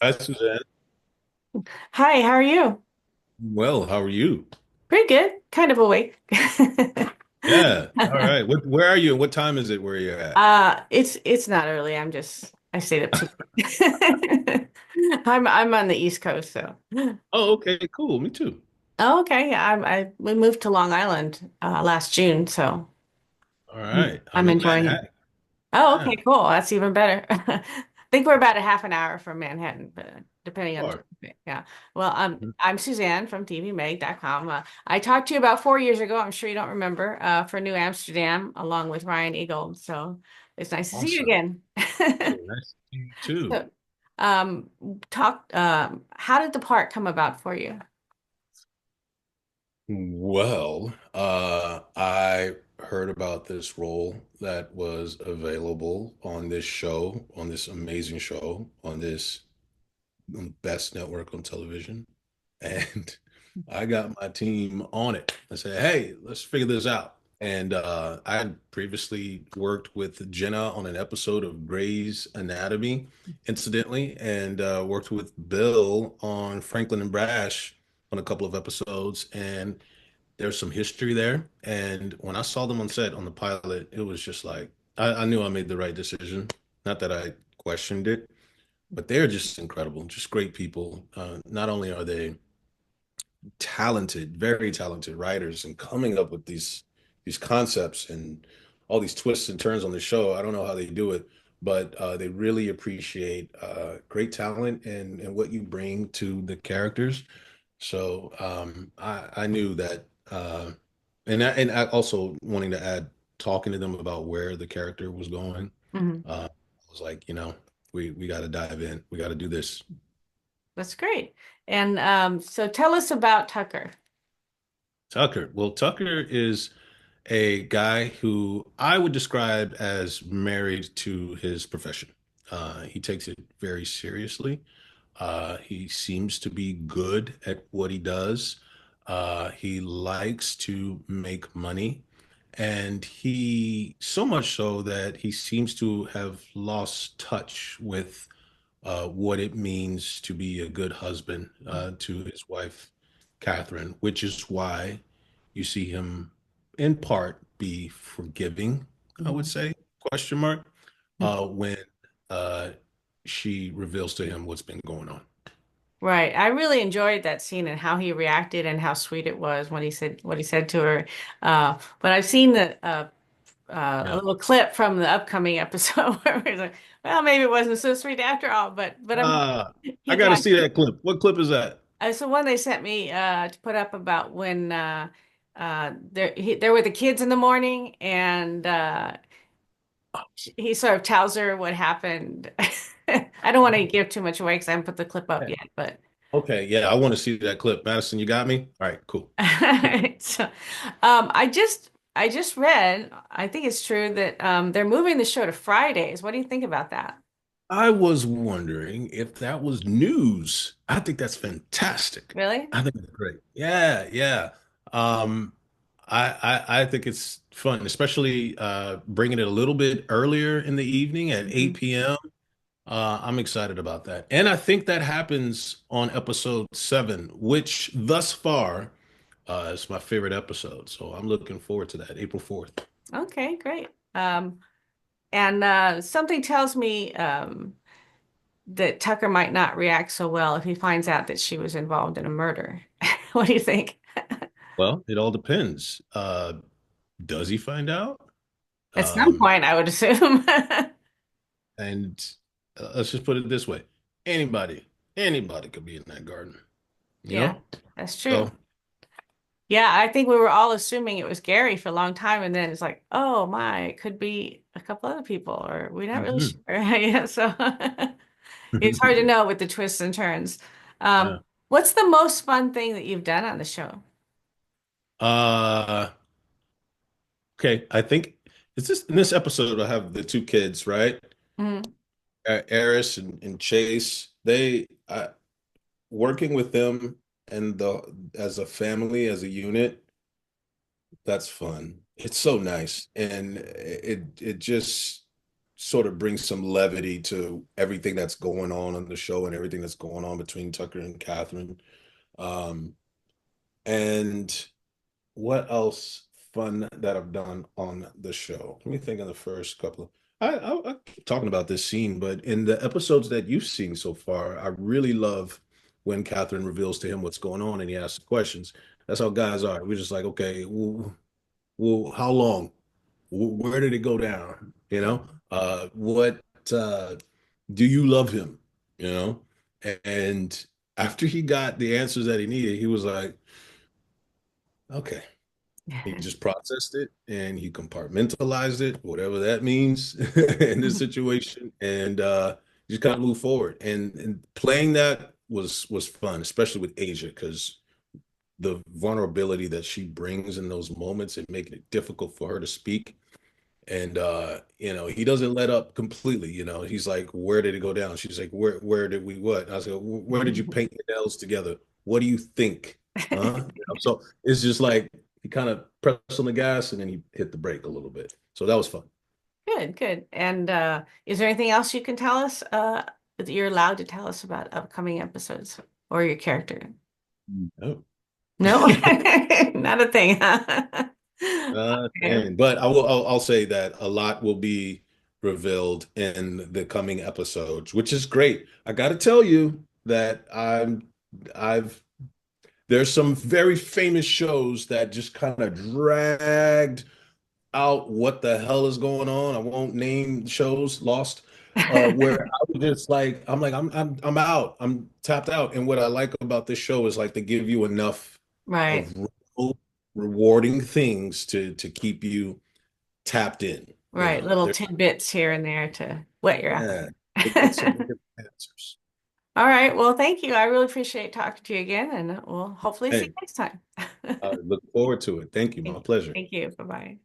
Hi, Suzanne. Hi, how are you? Well, how are you? Pretty good. Kind of awake. Yeah. All right. Where are you and what time is it where you're at? It's not early. I stayed up too late. I'm on the East Coast, so. Oh, okay. Cool. Me too. Oh, okay. We moved to Long Island last June, so All right. I'm I'm in enjoying it. Manhattan. Oh, Yeah. okay, cool. That's even better. I think we're about a half an hour from Manhattan, but depending on Sure. traffic. Yeah. Well, I'm Suzanne from TVMEG.com. I talked to you about 4 years ago. I'm sure you don't remember, for New Amsterdam, along with Ryan Eagle. So it's nice to see you Awesome. again. Hey, nice to see you too. So, um, how did the part come about for you? Well, I heard about this role that was available on this show, on this amazing show, on this best network on television. And I got my team on it. I said, hey, let's figure this out. And I had previously worked with Jenna on an episode of Grey's Anatomy, incidentally, and worked with Bill on Franklin and Brash on a couple of episodes. And there's some history there. And when I saw them on set on the pilot, it was just like, I knew I made the right decision. Not that I questioned it, but they're just incredible, just great people. Not only are they talented, very talented writers and coming up with these concepts and all these twists and turns on the show. I don't know how they do it, but they really appreciate great talent and what you bring to the characters. So I knew that, and I also wanting to add, talking to them about where the character was going. Mhm. I was like, we got to dive in. We got to do this. That's great. And so tell us about Tucker. Tucker. Well, Tucker is a guy who I would describe as married to his profession. He takes it very seriously. He seems to be good at what he does. He likes to make money. And he, so much so that he seems to have lost touch with what it means to be a good husband to his wife, Catherine, which is why you see him in part be forgiving, I would Mhm. say, question mark, when uh, she reveals to him what's been going on. Right. I really enjoyed that scene and how he reacted and how sweet it was when he said what he said to her. But I've seen a Yeah. little clip from the upcoming episode where he's like, "Well, maybe it wasn't so sweet after all." But I'm I he got to got see that clip. What clip is that? so one they sent me to put up about when there were the kids in the morning and he sort of tells her what happened. I don't want to give too much away because I haven't put the clip up yet, but. Okay, yeah, I want to see that clip. Madison, you got me? All right, cool. So, I just read, I think it's true that they're moving the show to Fridays. What do you think about that? I was wondering if that was news. I think that's fantastic. Really? I think it's great. Yeah, yeah. Um, I think it's fun, especially bringing it a little bit earlier in the evening at Mhm. 8 p.m. I'm excited about that. And I think that happens on episode 7, which thus far is my favorite episode. So I'm looking forward to that, April 4th. Okay, great. And something tells me that Tucker might not react so well if he finds out that she was involved in a murder. What do you think? Well, it all depends. Does he find out? At some Um, point, I would assume. And let's just put it this way. Anybody could be in that garden, you Yeah, know? that's true. So, Yeah, I think we were all assuming it was Gary for a long time, and then it's like, oh my, it could be a couple other people, or we're not really sure. mhm. Yeah, so it's hard to know with the twists and turns. Yeah. What's the most fun thing that you've done on the show? Uh, okay. I think it's this in this episode. I have the two kids, right? Mhm. Eris and Chase. Working with them and as a family, as a unit, that's fun. It's so nice, and it just sort of bring some levity to everything that's going on the show and everything that's going on between Tucker and Catherine. Um, and what else fun that I've done on the show? Let me think of the first couple of. I keep talking about this scene, but in the episodes that you've seen so far, I really love when Catherine reveals to him what's going on and he asks the questions. That's how guys are. We're just like, okay, well, how long? Where did it go down? What uh, do you love him? You know, and after he got the answers that he needed, he was like, okay. He just processed it and he compartmentalized it, whatever that means in this situation, and just kind of move forward. And playing that was fun, especially with Asia, because the vulnerability that she brings in those moments and making it difficult for her to speak. And he doesn't let up completely. He's like, "Where did it go down?" She's like, "Where did we what?" I said, "Where did you paint your nails together? What do you think?" Huh? So it's just like he kind of pressed on the gas and then he hit the brake a little bit. So that was fun. Good, good. And is there anything else you can tell us that you're allowed to tell us about upcoming episodes or your character? Oh. No, not a thing, huh? Okay. Dang. But I'll say that a lot will be revealed in the coming episodes, which is great. I got to tell you that I've there's some very famous shows that just kind of dragged out what the hell is going on. I won't name shows, Lost, where I was just like, I'm out. I'm tapped out. And what I like about this show is like they give you enough Right, of real rewarding things to keep you tapped in. right. Little They're tidbits here and there to whet your yeah, they get answers. All right. Well, thank you. I really appreciate talking to you again, and we'll hopefully see you Hey, next time. I look forward to it. Thank you. My pleasure. Thank you. Bye-bye.